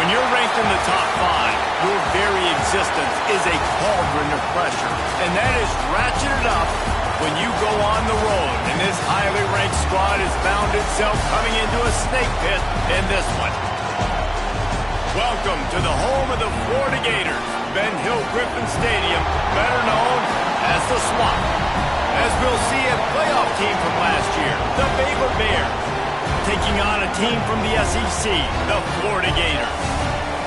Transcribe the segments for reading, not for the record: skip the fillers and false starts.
When you're ranked in the top 5, your very existence is a cauldron of pressure. And that is ratcheted up when you go on the road. And this highly ranked squad has found itself coming into a snake pit in this one. Welcome to the home of the Florida Gators, Ben Hill Griffin Stadium, better known as the Swamp. As we'll see a playoff team from last year, the Baylor Bears, taking on a team from the SEC, the Florida Gators.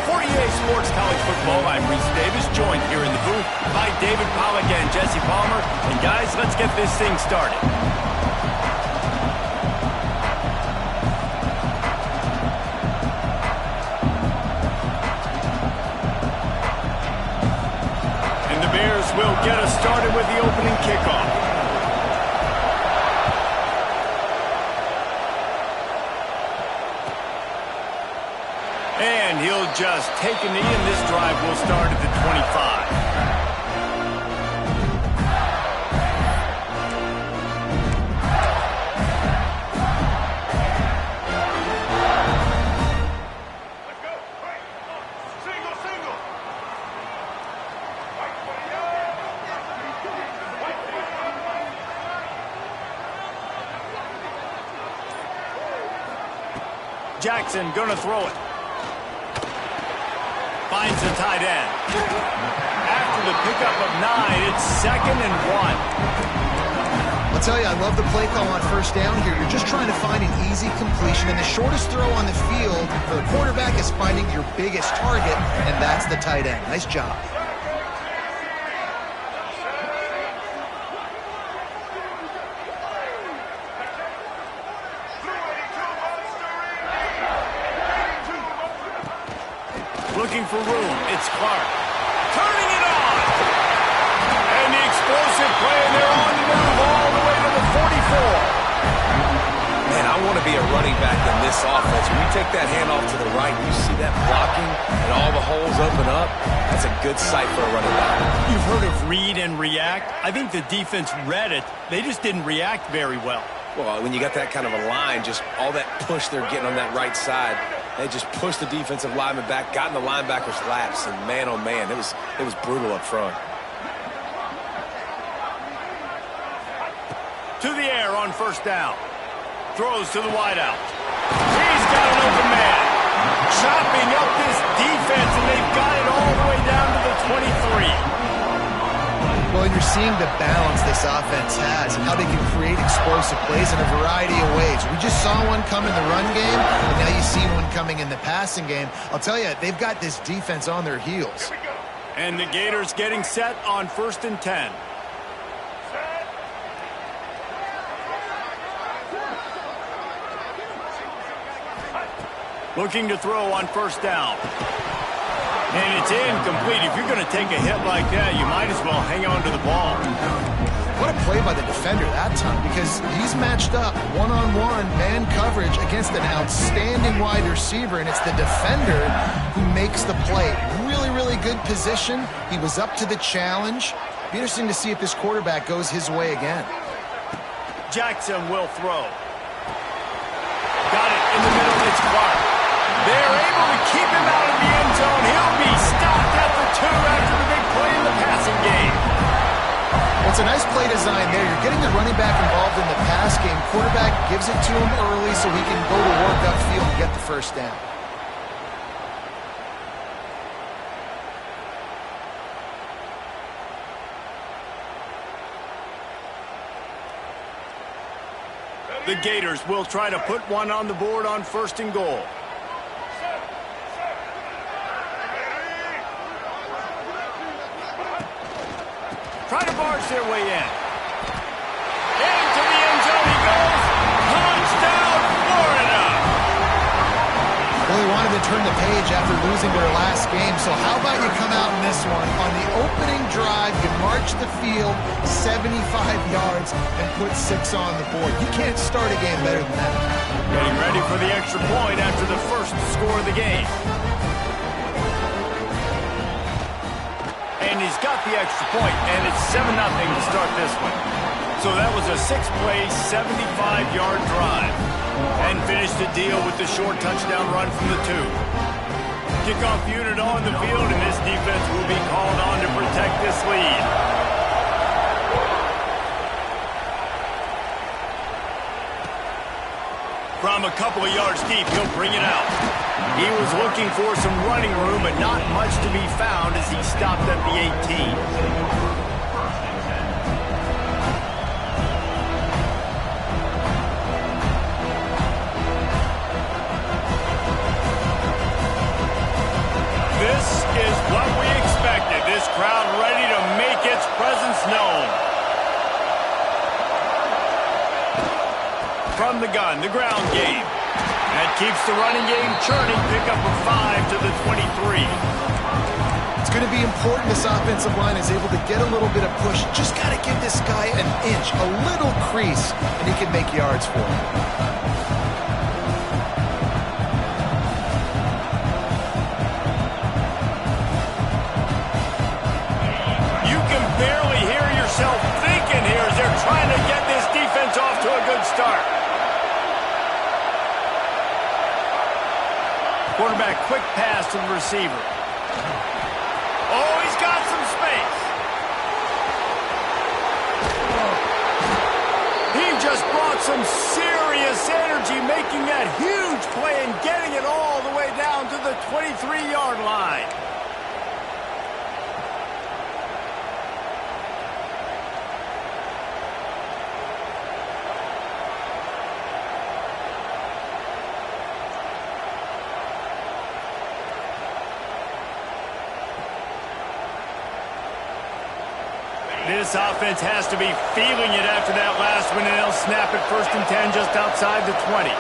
For EA Sports College Football, I'm Reese Davis, joined here in the booth by David Pollack and Jesse Palmer. And guys, let's get this thing started. And the Bears will get us started with the opening kickoff. And he'll just take a knee, and this drive will start at the 25. Jackson gonna throw it. Finds the tight end. After the pickup of 9, it's 2nd and 1. I'll tell you, I love the play call on first down here. You're just trying to find an easy completion, and the shortest throw on the field for the quarterback is finding your biggest target, and that's the tight end. Nice job. Looking for room. It's Clark. Turning it on. And the explosive play, and they're on the move all the way to the 44. Man, I want to be a running back in this offense. When you take that handoff to the right, you see that blocking and all the holes open up. That's a good sight for a running back. You've heard of read and react. I think the defense read it. They just didn't react very well. Well, when you got that kind of a line, just all that push they're getting on that right side, they just pushed the defensive lineman back, got in the linebacker's laps, and man, oh man, it was brutal up front. To the air on first down. Throws to the wideout. He's got an open man. Chopping up this defense, and they've got it all the way down to the 23. Well, and you're seeing the balance this offense has and how they can create explosive plays in a variety of ways. We just saw one come in the run game, and now you see one coming in the passing game. I'll tell you, they've got this defense on their heels. And the Gators getting set on 1st and 10. Looking to throw on first down. And it's incomplete. If you're going to take a hit like that, you might as well hang on to the ball. What a play by the defender that time, because he's matched up one-on-one man coverage against an outstanding wide receiver, and it's the defender who makes the play. Really, really good position. He was up to the challenge. Be interesting to see if this quarterback goes his way again. Jackson will throw. Got it in the middle. It's Clark. They're able to keep him out of the end zone. He'll be stopped at the 2 after the big play in the passing game. Well, it's a nice play design there. You're getting the running back involved in the pass game. Quarterback gives it to him early so he can go to work upfield and get the first down. The Gators will try to put one on the board on 1st and goal. Try to barge their way in. Into the end zone he goes. Touchdown, Florida! Well, they wanted to turn the page after losing their last game, so how about you come out in this one? On the opening drive, you march the field 75 yards and put 6 on the board. You can't start a game better than that. Getting ready for the extra point after the first score of the game. And he's got the extra point, and it's 7-0 to start this one. So that was a 6-play, 75-yard drive. And finished the deal with the short touchdown run from the 2. Kickoff unit on the field, and this defense will be called on to protect this lead. From a couple of yards deep, he'll bring it out. He was looking for some running room, but not much to be found as he stopped at the 18. This is what we expected. This crowd ready to make its presence known. From the gun, the ground game. That keeps the running game churning. Pick up a 5 to the 23. It's going to be important this offensive line is able to get a little bit of push. Just got to give this guy an inch, a little crease, and he can make yards for him. Barely hear yourself thinking here as they're trying to get this defense off to a good start. Quarterback, quick pass to the receiver. Oh, he's got some space. He just brought some serious energy, making that huge play and getting it all the way down to the 23-yard line. This offense has to be feeling it after that last one, and they'll snap it 1st and 10 just outside the 20.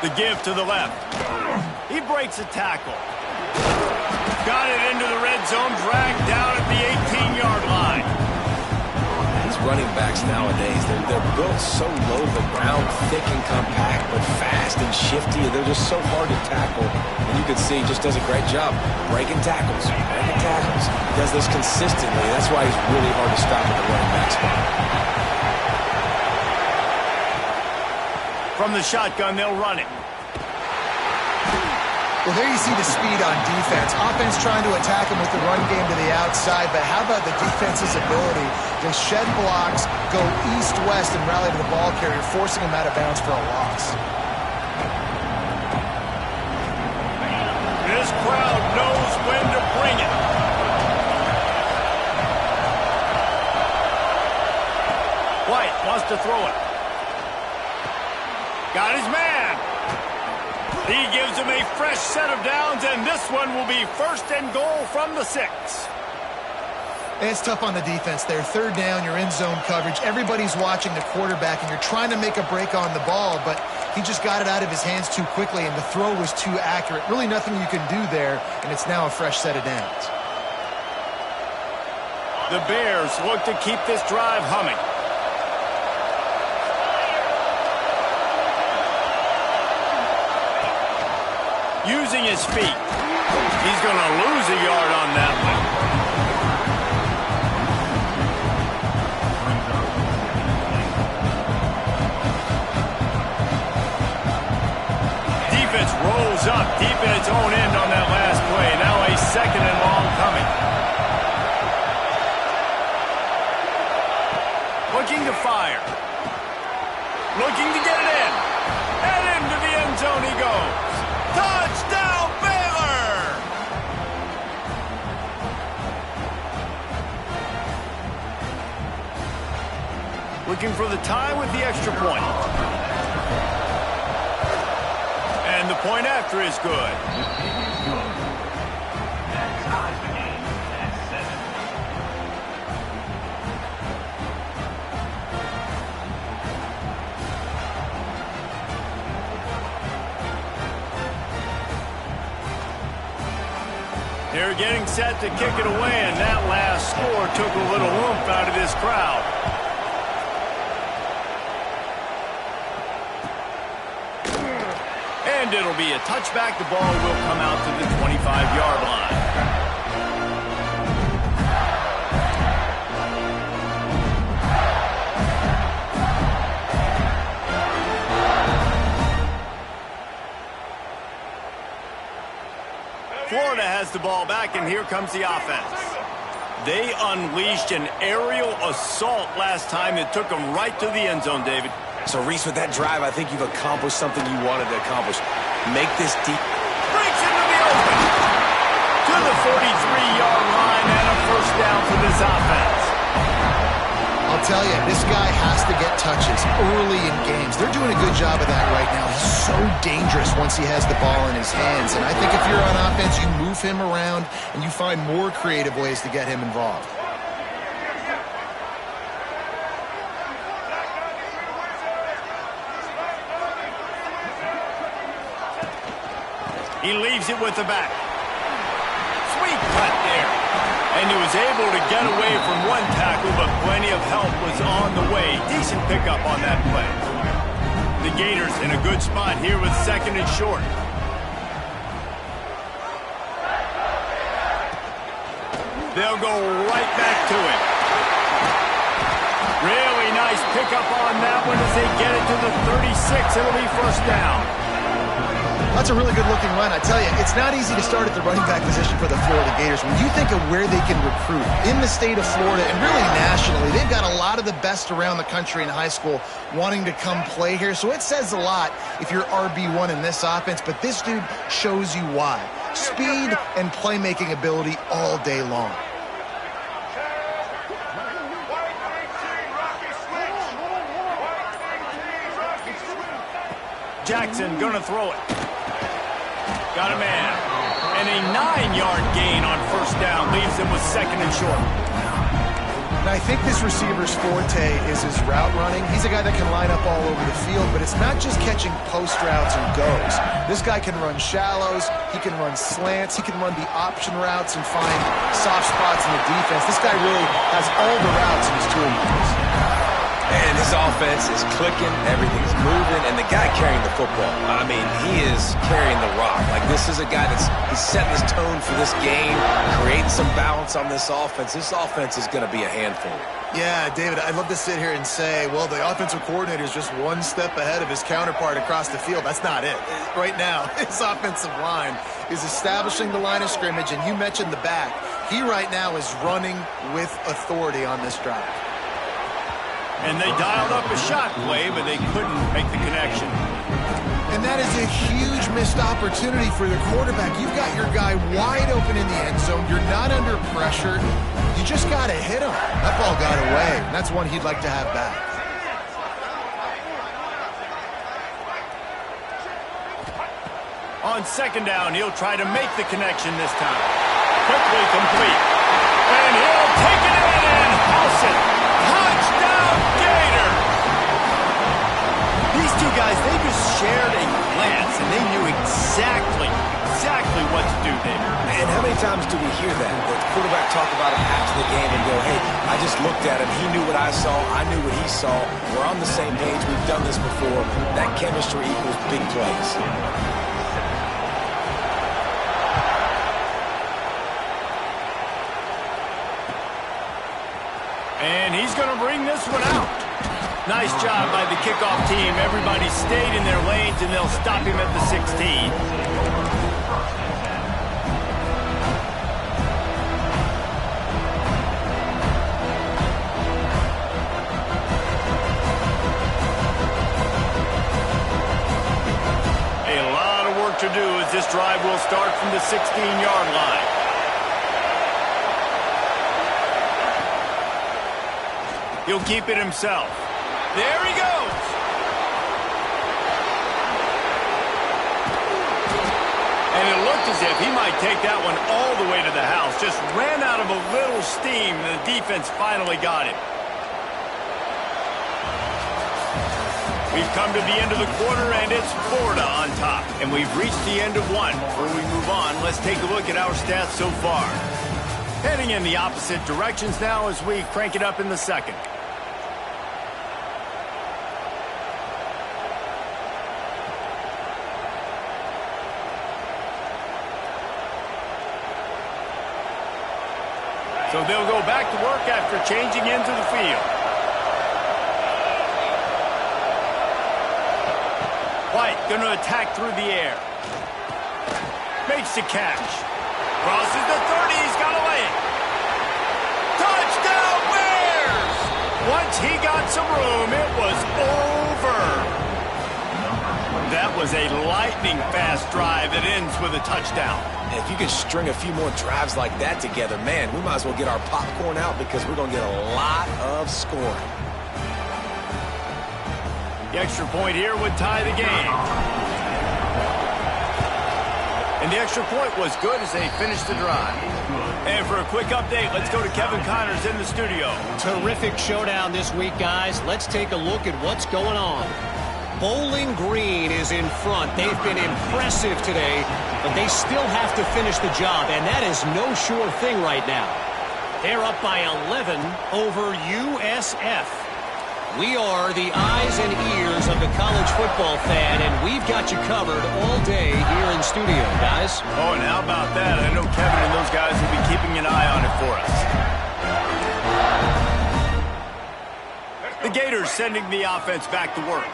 The give to the left. He breaks a tackle. Got it into the red zone, dragged down at the 18-yard line. These running backs nowadays, they're built so low to the ground, thick and compact, but fast and shifty. They're just so hard to tackle. And you can see he just does a great job breaking tackles, breaking tackles. He does this consistently. That's why he's really hard to stop at the running back spot. From the shotgun, they'll run it. Well, there you see the speed on defense. Offense trying to attack him with the run game to the outside, but how about the defense's ability to shed blocks, go east-west, and rally to the ball carrier, forcing him out of bounds for a loss. This crowd knows when to bring it. White wants to throw it. Got his man. He gives him a fresh set of downs, and this one will be 1st and goal from the 6. It's tough on the defense there. 3rd down, you're in zone coverage. Everybody's watching the quarterback, and you're trying to make a break on the ball, but he just got it out of his hands too quickly, and the throw was too accurate. Really nothing you can do there, and it's now a fresh set of downs. The Bears look to keep this drive humming. Using his feet. He's going to lose a yard on that one. Defense rolls up deep in its own end on that last play. Now a 2nd and long coming. Looking to fire. Looking to get it in. And into the end zone he goes. Touchdown, Baylor! Looking for the tie with the extra point. And the point after is good. They're getting set to kick it away, and that last score took a little oomph out of this crowd. And it'll be a touchback. The ball will come out to the 25-yard line. Florida has the ball back, and here comes the offense. They unleashed an aerial assault last time that took them right to the end zone, David. So, Reese, with that drive, I think you've accomplished something you wanted to accomplish. Make this deep. Breaks into the open. To the 43-yard line and a first down for this offense. I'll tell you, this guy has to get touches early in games. They're doing a good job of that right now. He's so dangerous once he has the ball in his hands. And I think if you're on offense, you move him around and you find more creative ways to get him involved. He leaves it with the back. Sweet cut there. And he was able to get away from one tackle, but plenty of help was on the way. Decent pickup on that play. The Gators in a good spot here with second and short. They'll go right back to it. Really nice pickup on that one as they get it to the 36. It'll be first down. That's a really good-looking run. I tell you, it's not easy to start at the running back position for the Florida Gators. When you think of where they can recruit in the state of Florida and really nationally, they've got a lot of the best around the country in high school wanting to come play here. So it says a lot if you're RB1 in this offense, but this dude shows you why. Speed and playmaking ability all day long. Jackson gonna throw it. Got a man. And a 9-yard gain on first down leaves him with second and short. Now, I think this receiver's forte is his route running. He's a guy that can line up all over the field, but it's not just catching post routes and goes. This guy can run shallows, he can run slants, he can run the option routes and find soft spots in the defense. This guy really has all the routes in his toolbox. And his offense is clicking, everything's moving, and the guy carrying the football, I mean, he is carrying the rock. Like, this is a guy he's setting his tone for this game, creating some balance on this offense. This offense is going to be a handful. Yeah, David, I'd love to sit here and say, well, the offensive coordinator is just one step ahead of his counterpart across the field. That's not it. Right now, his offensive line is establishing the line of scrimmage, and you mentioned the back. He right now is running with authority on this drive. And they dialed up a shot play, but they couldn't make the connection. And that is a huge missed opportunity for the quarterback. You've got your guy wide open in the end zone. You're not under pressure. You just got to hit him. That ball got away, and that's one he'd like to have back. On second down, he'll try to make the connection this time. Quickly complete. And he'll take it in and house it. Touchdown, Gator! These two guys, they just shared a glance, and they knew exactly what to do, David. And how many times do we hear that? The quarterback talk about him after the game and go, hey, I just looked at him. He knew what I saw. I knew what he saw. We're on the same page. We've done this before. That chemistry equals big plays. And he's going to bring this one out. Nice job by the kickoff team. Everybody stayed in their lanes, and they'll stop him at the 16. To do as this drive will start from the 16-yard line. He'll keep it himself. There he goes. And it looked as if he might take that one all the way to the house. Just ran out of a little steam, and the defense finally got him. We've come to the end of the quarter, and it's Florida on top. And we've reached the end of one. Before we move on, let's take a look at our stats so far. Heading in the opposite directions now as we crank it up in the second. So they'll go back to work after changing into the field. White going to attack through the air. Makes the catch. Crosses the 30. He's got a lane. Touchdown Bears! Once he got some room, it was over. That was a lightning-fast drive that ends with a touchdown. If you can string a few more drives like that together, man, we might as well get our popcorn out because we're going to get a lot of scoring. The extra point here would tie the game. And the extra point was good as they finished the drive. And for a quick update, let's go to Kevin Connors in the studio. Terrific showdown this week, guys. Let's take a look at what's going on. Bowling Green is in front. They've been impressive today, but they still have to finish the job, and that is no sure thing right now. They're up by 11 over USF. We are the eyes and ears of the college football fan, and we've got you covered all day here in studio, guys. Oh, and how about that? I know Kevin and those guys will be keeping an eye on it for us. The Gators sending the offense back to work.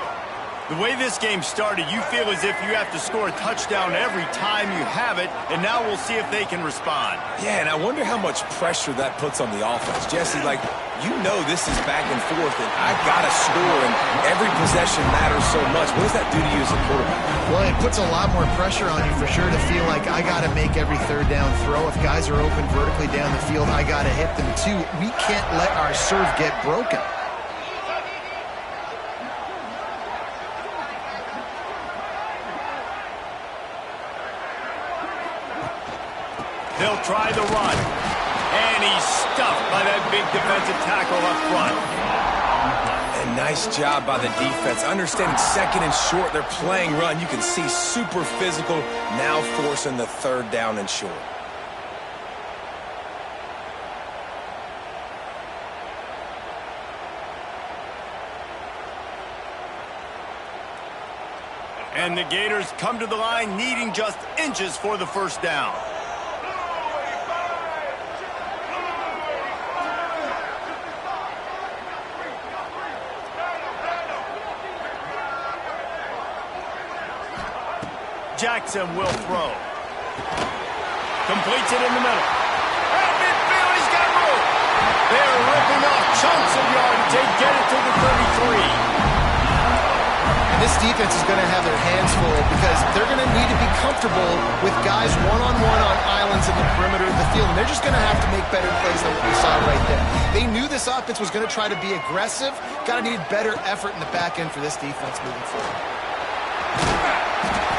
The way this game started, you feel as if you have to score a touchdown every time you have it, and now we'll see if they can respond. Yeah, and I wonder how much pressure that puts on the offense. Jesse, like, you know this is back and forth, and I got to score, and every possession matters so much. What does that do to you as a quarterback? Well, it puts a lot more pressure on you for sure to feel like I got to make every third down throw. If guys are open vertically down the field, I got to hit them too. We can't let our serve get broken. They'll try the run. And he's stuffed by that big defensive tackle up front. And nice job by the defense. Understanding second and short, they're playing run. You can see super physical, now forcing the third down and short. And the Gators come to the line needing just inches for the first down. Jackson will throw. Completes it in the middle. And midfield, he's got room. They're ripping off chunks of yardage. They get it to the 33. And this defense is going to have their hands full because they're going to need to be comfortable with guys one-on-one on islands in the perimeter of the field. And they're just going to have to make better plays than what we saw right there. They knew this offense was going to try to be aggressive. Got to need better effort in the back end for this defense moving forward.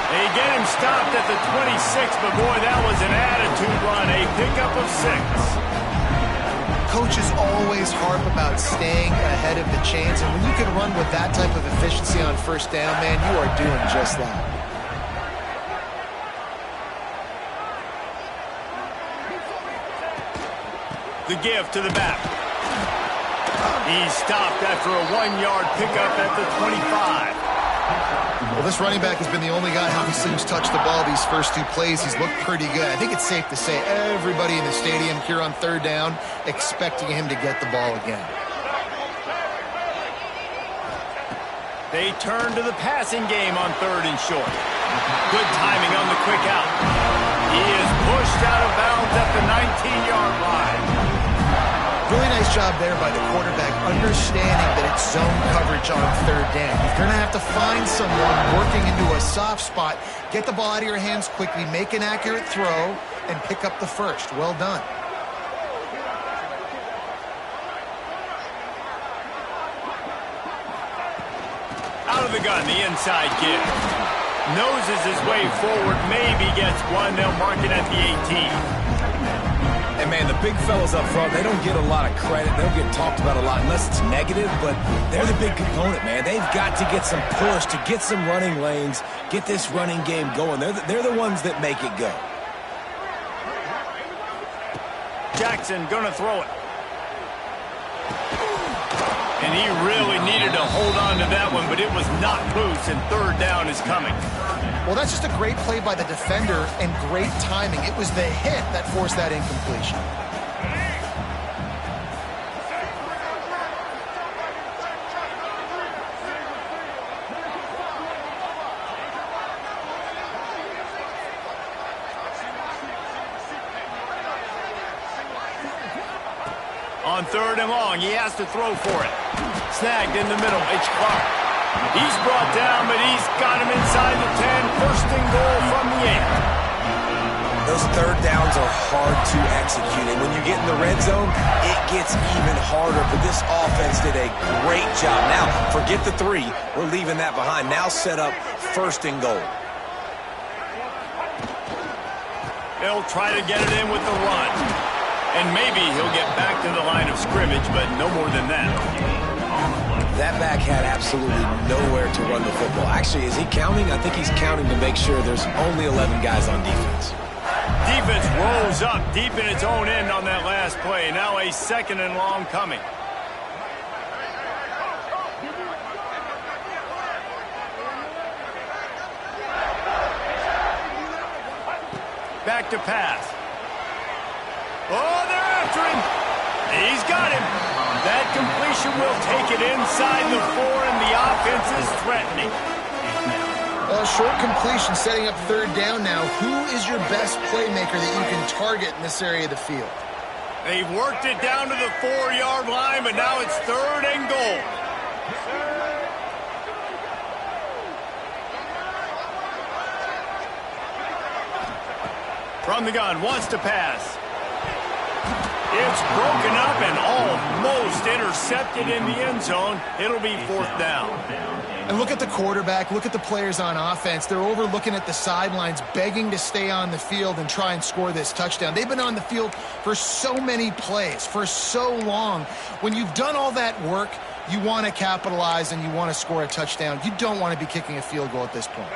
They get him stopped at the 26, but boy, that was an attitude run, a pickup of 6. Coaches always harp about staying ahead of the chains, and when you can run with that type of efficiency on first down, man, you are doing just that. The give to the back. He's stopped after a 1-yard pickup at the 25. Well, this running back has been the only guy, obviously, who's touched the ball these first 2 plays. He's looked pretty good. I think it's safe to say everybody in the stadium here on third down expecting him to get the ball again. They turn to the passing game on third and short. Good timing on the quick out. He is pushed out of bounds at the 19-yard line. Really nice job there by the quarterback, understanding that it's zone coverage on third down. You're going to have to find someone working into a soft spot, get the ball out of your hands quickly, make an accurate throw, and pick up the first. Well done. Out of the gun, the inside give. Noses his way forward, maybe gets one. They'll mark it at the 18. And, man, the big fellas up front, they don't get a lot of credit. They don't get talked about a lot unless it's negative, but they're the big component, man. They've got to get some push, to get some running lanes, get this running game going. They're the ones that make it go. Jackson gonna throw it. And he really needed to hold on to that one, but it was not loose, and third down is coming. Well, that's just a great play by the defender and great timing. It was the hit that forced that incompletion. On third and long, he has to throw for it. Snagged in the middle, H. Clark. He's brought down, but he's got him inside the 10. First and goal from the 8. Those third downs are hard to execute, and when you get in the red zone, it gets even harder. But this offense did a great job. Now, forget the 3. We're leaving that behind. Now set up first and goal. They'll try to get it in with the run. And maybe he'll get back to the line of scrimmage, but no more than that. That back had absolutely nowhere to run the football. Actually, is he counting? I think he's counting to make sure there's only 11 guys on defense. Defense rolls up deep in its own end on that last play. Now a second and long coming. Back to pass. Oh, they're after him. He's got him. That completion will take it inside the 4, and the offense is threatening. Short completion setting up third down now. Who is your best playmaker that you can target in this area of the field? They've worked it down to the 4-yard line, but now it's third and goal. From the gun, wants to pass. It's broken up and almost intercepted in the end zone. It'll be fourth down. And look at the quarterback, look at the players on offense. They're over looking at the sidelines, begging to stay on the field and try and score this touchdown. They've been on the field for so many plays, for so long. When you've done all that work, you want to capitalize and you want to score a touchdown. You don't want to be kicking a field goal at this point.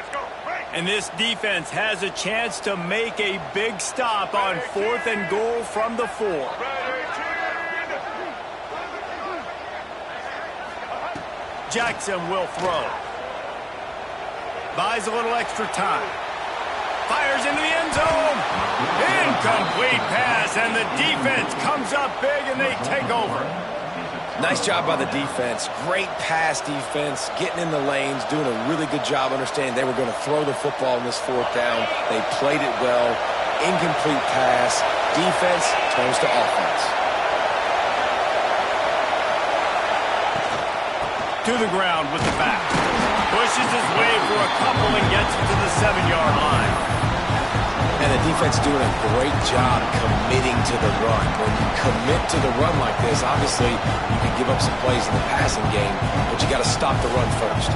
And this defense has a chance to make a big stop on fourth and goal from the 4. Jackson will throw. Buys a little extra time. Fires into the end zone. Incomplete pass, and the defense comes up big, and they take over. Nice job by the defense. Great pass defense, getting in the lanes, doing a really good job understanding they were going to throw the football in this fourth down. They played it well. Incomplete pass. Defense turns to offense. To the ground with the back. Pushes his way for a couple and gets it to the 7-yard line. And the defense doing a great job committing to the run. When you commit to the run like this, obviously you can give up some plays in the passing game, but you got to stop the run first.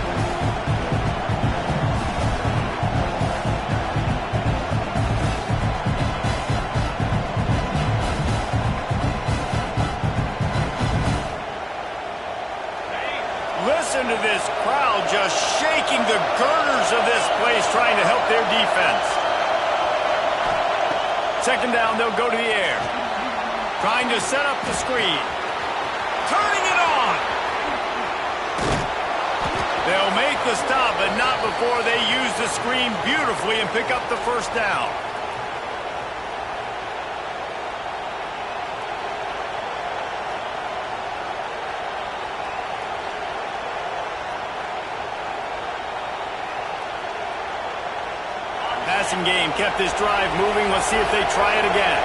Listen to this crowd just shaking the girders of this place, trying to help their defense. Second down, they'll go to the air. Trying to set up the screen. Turning it on. They'll make the stop, but not before they use the screen beautifully and pick up the first down. Passing game kept this drive moving. Let's see if they try it again.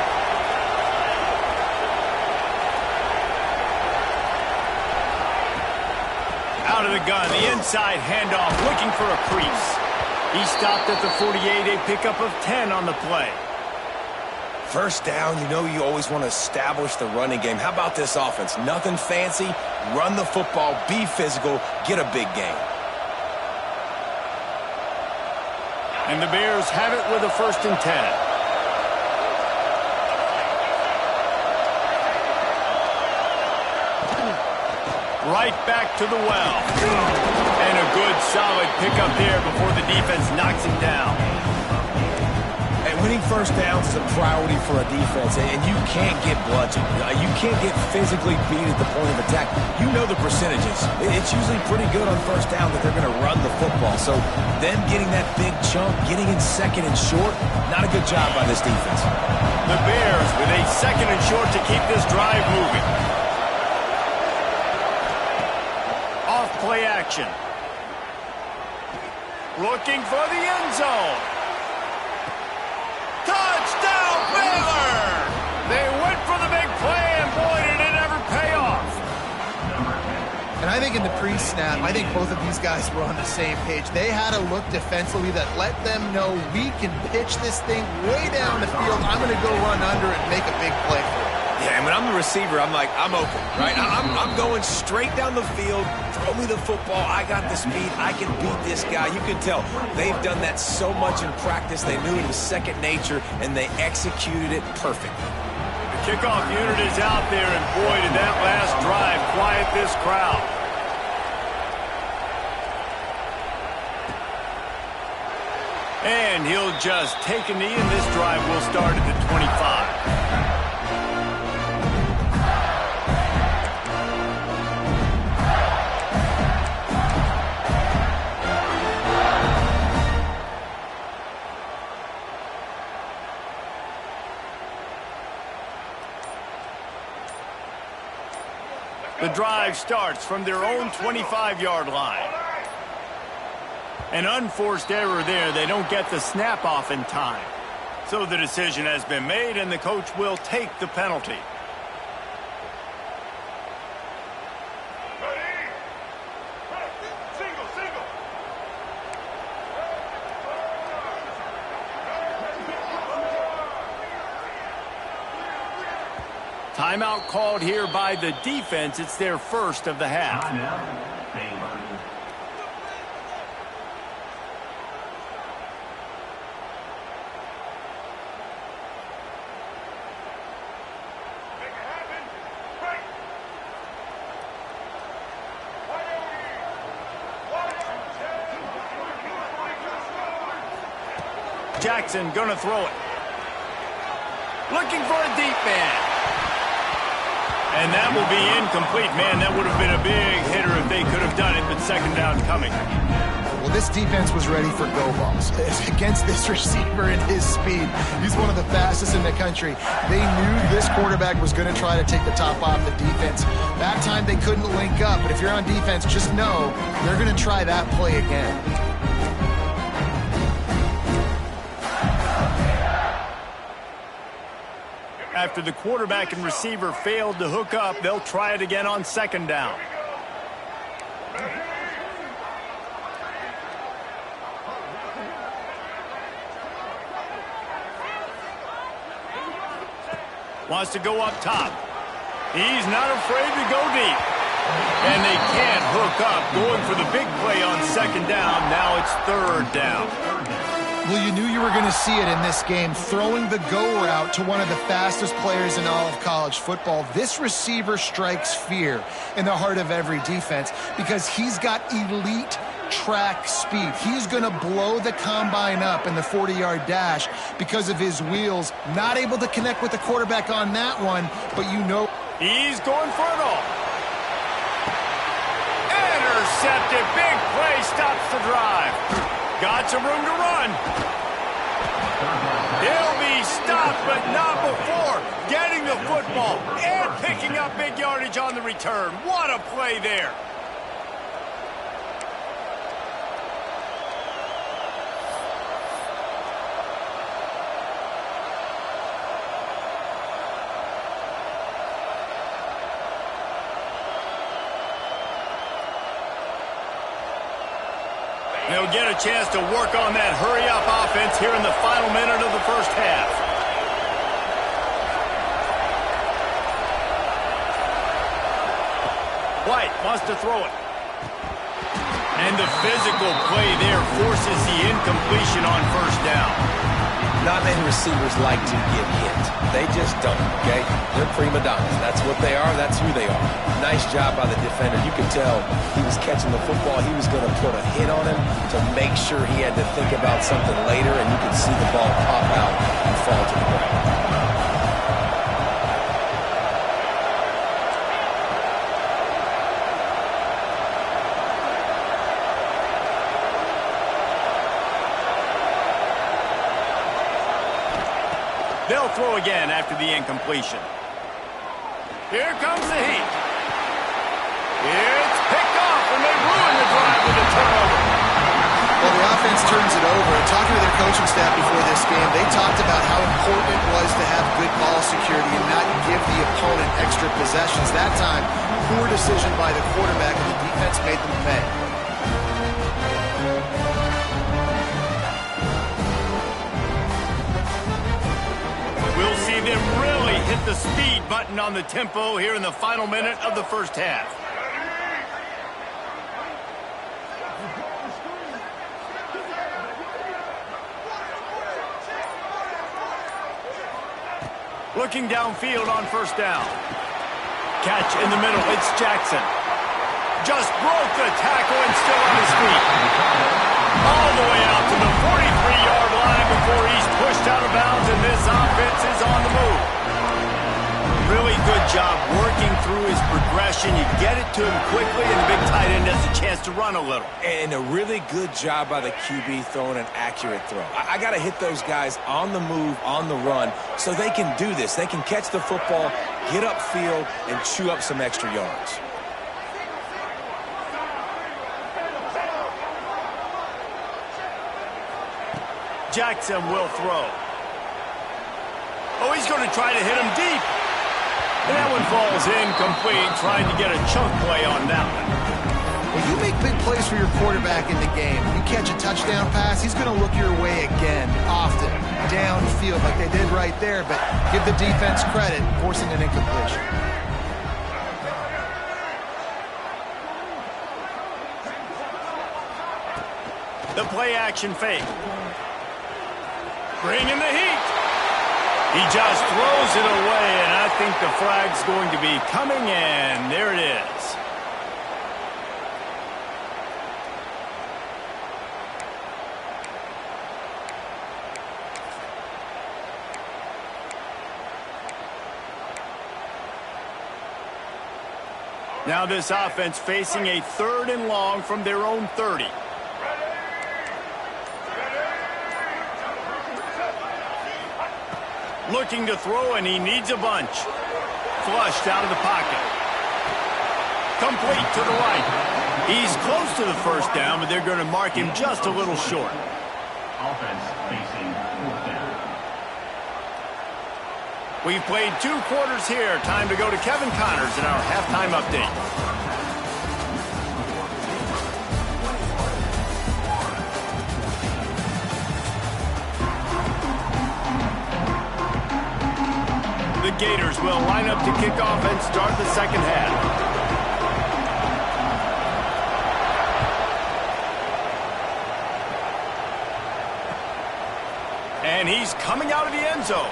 Out of the gun, the inside handoff, looking for a crease. He stopped at the 48, a pickup of 10 on the play. First down, you know you always want to establish the running game. How about this offense? Nothing fancy. Run the football, be physical, get a big gain. And the Bears have it with a 1st and 10. right back to the well. And a good, solid pickup there before the defense knocks him down. And winning first downs is a priority for a defense, and you can't get bludgeoned. You can't get physically beat at the point of attack. You know the percentages. It's usually pretty good on first down that they're going to run the football. So them getting that big chunk, getting in second and short, not a good job by this defense. The Bears with a second and short to keep this drive moving. Off play action. Looking for the end zone. Touchdown, Baylor! They went for the big play, and boy, did it ever pay off. And I think in the pre-snap, I think both of these guys were on the same page. They had a look defensively that let them know we can pitch this thing way down the field. I'm going to go run under and make a big play for it. Yeah, and when I'm the receiver, I'm like, I'm open, right? I'm going straight down the field. Throw me the football. I got the speed. I can beat this guy. You can tell they've done that so much in practice. They knew it was second nature, and they executed it perfectly. The kickoff unit is out there, and boy, did that last drive quiet this crowd. And he'll just take a knee, and this drive will start at the 25. The drive starts from their own 25-yard line. An unforced error there. They don't get the snap off in time. So the decision has been made, and the coach will take the penalty. Timeout called here by the defense. It's their first of the half. Jackson gonna throw it. Looking for a deep man. And that will be incomplete. Man, that would have been a big hitter if they could have done it, but second down coming. Well, this defense was ready for go balls. Against this receiver and his speed, he's one of the fastest in the country. They knew this quarterback was going to try to take the top off the defense. That time they couldn't link up, but if you're on defense, just know they're going to try that play again. After the quarterback and receiver failed to hook up, they'll try it again on second down. Wants to go up top. He's not afraid to go deep. And they can't hook up. Going for the big play on second down. Now it's third down. Well, you knew you were going to see it in this game, throwing the go route to one of the fastest players in all of college football. This receiver strikes fear in the heart of every defense because he's got elite track speed. He's going to blow the combine up in the 40-yard dash because of his wheels. Not able to connect with the quarterback on that one, but you know. He's going for it all. Intercepted. Big play stops the drive. Got some room to run. He'll be stopped, but not before getting the football and picking up big yardage on the return. What a play there. They'll get a chance to work on that hurry-up offense here in the final minute of the first half. White wants to throw it. And the physical play there forces the incompletion on first down. Not many receivers like to get hit. They just don't, okay? They're prima donnas. That's what they are. That's who they are. Nice job by the defender. You could tell he was catching the football. He was going to put a hit on him to make sure he had to think about something later, and you could see the ball pop out and fall to the ground. They'll throw again after the incompletion. Here comes the heat. It's picked off, and they ruin the drive with a turnover. Well, the offense turns it over. And talking to their coaching staff before this game, they talked about how important it was to have good ball security and not give the opponent extra possessions. That time, poor decision by the quarterback, and the defense made them pay. We'll see them really hit the speed button on the tempo here in the final minute of the first half. Looking downfield on first down. Catch in the middle. It's Jackson. Just broke the tackle and still on his feet. All the way out to the 43-yard line before he's pushed out of bounds, and this offense is on the move. Really good job working through his progression. You get it to him quickly, and the big tight end has a chance to run a little. And a really good job by the QB throwing an accurate throw. I got to hit those guys on the move, on the run, so they can do this. They can catch the football, get upfield, and chew up some extra yards. Jackson will throw. Oh, he's going to try to hit him deep. And that one falls incomplete, trying to get a chunk play on that one. When you make big plays for your quarterback in the game, you catch a touchdown pass, he's going to look your way again, often, downfield like they did right there, but give the defense credit, forcing an incompletion. The play action fake. Bringing the heat. He just throws it away, and I think the flag's going to be coming in. There it is. Now this offense facing a 3rd and long from their own 30. Looking to throw, and he needs a bunch. Flushed out of the pocket. Complete to the right. He's close to the first down, but they're going to mark him just a little short. Offense facing 4th down. We've played 2 quarters here. Time to go to Kevin Connors in our halftime update. The Gators will line up to kick off and start the second half. And he's coming out of the end zone.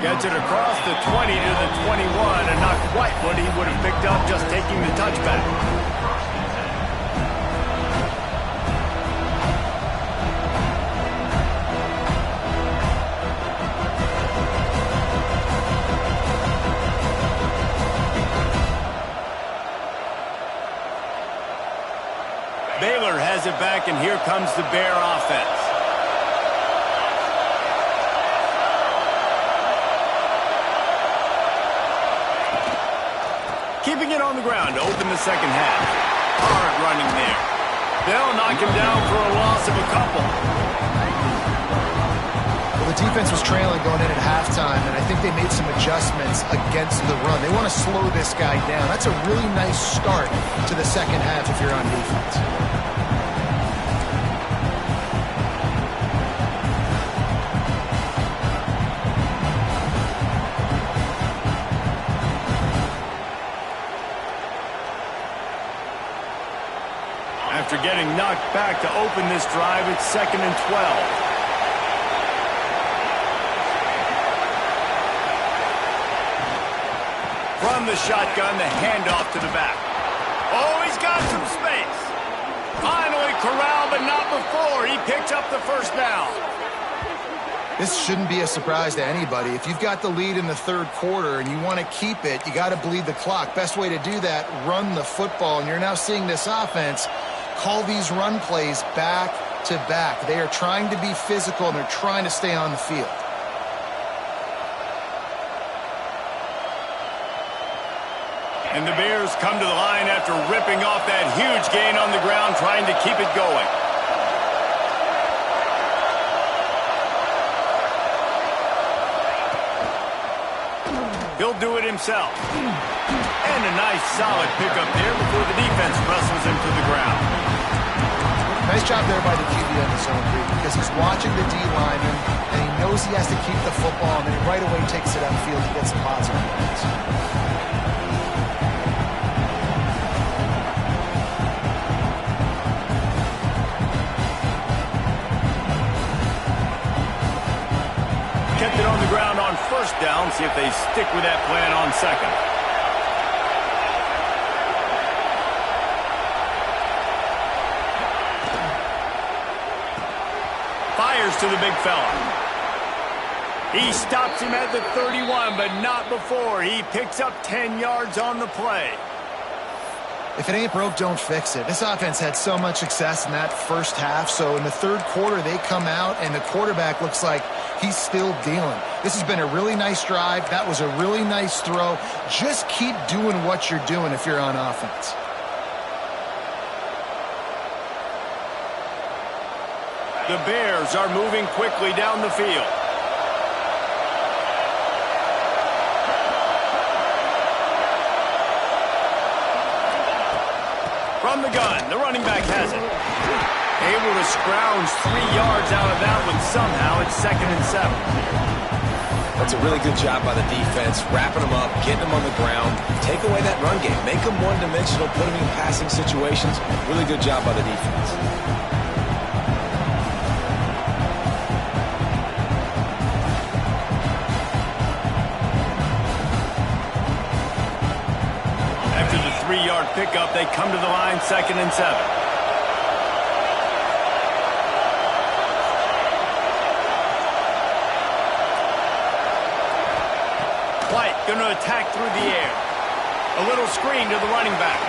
Gets it across the 20 to the 21, and not quite what he would have picked up just taking the touchback. Baylor has it back, and here comes the Bear offense. Keeping it on the ground to open the second half. Hard running there. They'll knock him down for a loss of a couple. Well, the defense was trailing going in at halftime, and I think they made some adjustments against the run. They want to slow this guy down. That's a really nice start to the second half if you're on defense. clock back to open this drive at 2nd and 12. From the shotgun, the handoff to the back. Oh, he's got some space. Finally corralled, but not before. He picks up the first down. This shouldn't be a surprise to anybody. If you've got the lead in the third quarter and you want to keep it, you got to bleed the clock. Best way to do that, run the football. And you're now seeing this offense call these run plays back to back. They are trying to be physical, and they're trying to stay on the field. And the Bears come to the line after ripping off that huge gain on the ground, trying to keep it going. He'll do it himself. And a nice solid pickup there before the defense wrestles him to the ground. Nice job there by the QB on the zone read, because he's watching the D lineman and he knows he has to keep the football, and then he right away takes it upfield to get some positive points. Kept it on the ground on first down. See if they stick with that plan on second. Fires to the big fella. He stops him at the 31, but not before. He picks up 10 yards on the play. If it ain't broke, don't fix it. This offense had so much success in that first half, so in the third quarter they come out and the quarterback looks like he's still dealing. This has been a really nice drive. That was a really nice throw. Just keep doing what you're doing if you're on offense. The Bears are moving quickly down the field. From the gun, the running back has it. Able to scrounge 3 yards out of that one somehow. It's 2nd and 7. That's a really good job by the defense, wrapping them up, getting them on the ground, take away that run game, make them one-dimensional, put them in passing situations. Really good job by the defense. After the 3-yard pickup, they come to the line 2nd and 7. White going to attack through the air. A little screen to the running back.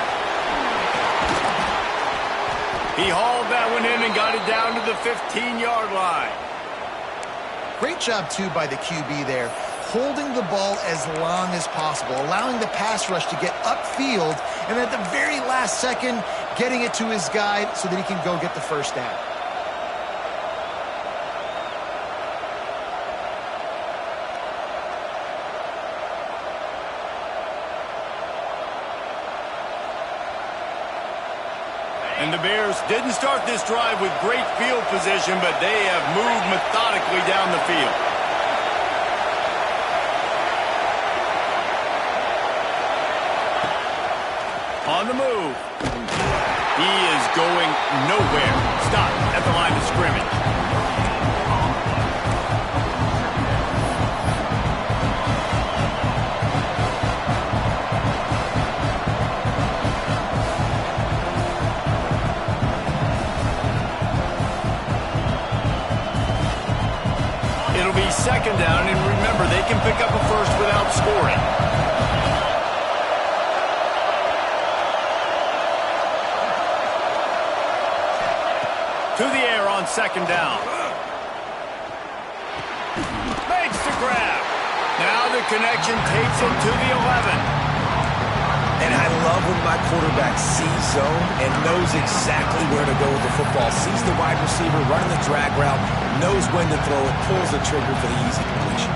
He hauled that one in and got it down to the 15-yard line. Great job, too, by the QB there, holding the ball as long as possible, allowing the pass rush to get upfield, and at the very last second, getting it to his guy so that he can go get the first down. And the Bears didn't start this drive with great field position, but they have moved methodically down the field. On the move. He is going nowhere. Stop at the line of scrimmage. It'll be 2nd down, and remember, they can pick up a first without scoring. To the air on 2nd down. Makes the grab. Now the connection takes it to the 11. And I love when my quarterback sees zone and knows exactly where to go with the football. Sees the wide receiver running the drag route, knows when to throw it, pulls the trigger for the easy completion.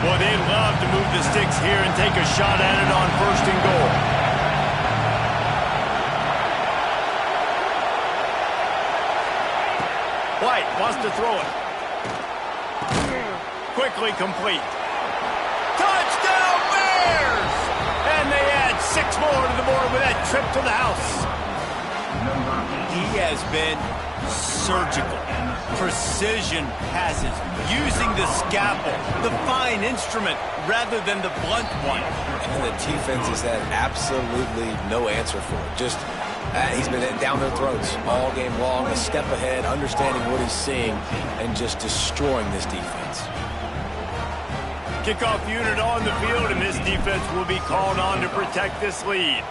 Well, they'd love to move the sticks here and take a shot at it on 1st and goal. Wants to throw it. Quickly complete. Touchdown Bears! And they add 6 more to the board with that trip to the house. He has been surgical. Precision passes, using the scalpel, the fine instrument, rather than the blunt one. And the defense has had absolutely no answer for it. Just, he's been down their throats all game long, a step ahead, understanding what he's seeing, and just destroying this defense. Kickoff unit on the field, and this defense will be called on to protect this lead.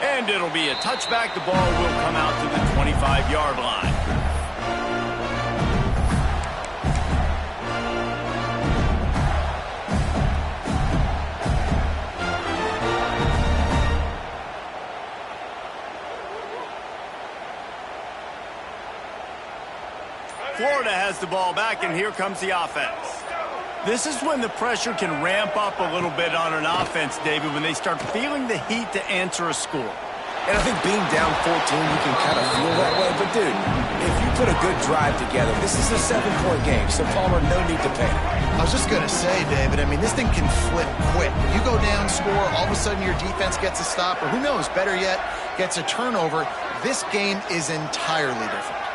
And it'll be a touchback. The ball will come out to the 25-yard line. Florida has the ball back, and here comes the offense. This is when the pressure can ramp up a little bit on an offense, David, when they start feeling the heat to answer a score. And I think being down 14, you can kind of feel that way. But, dude, if you put a good drive together, this is a 7-point game, so Palmer, no need to panic. I was just going to say, David, I mean, this thing can flip quick. You go down, score, all of a sudden your defense gets a stop, or who knows, better yet, gets a turnover. This game is entirely different.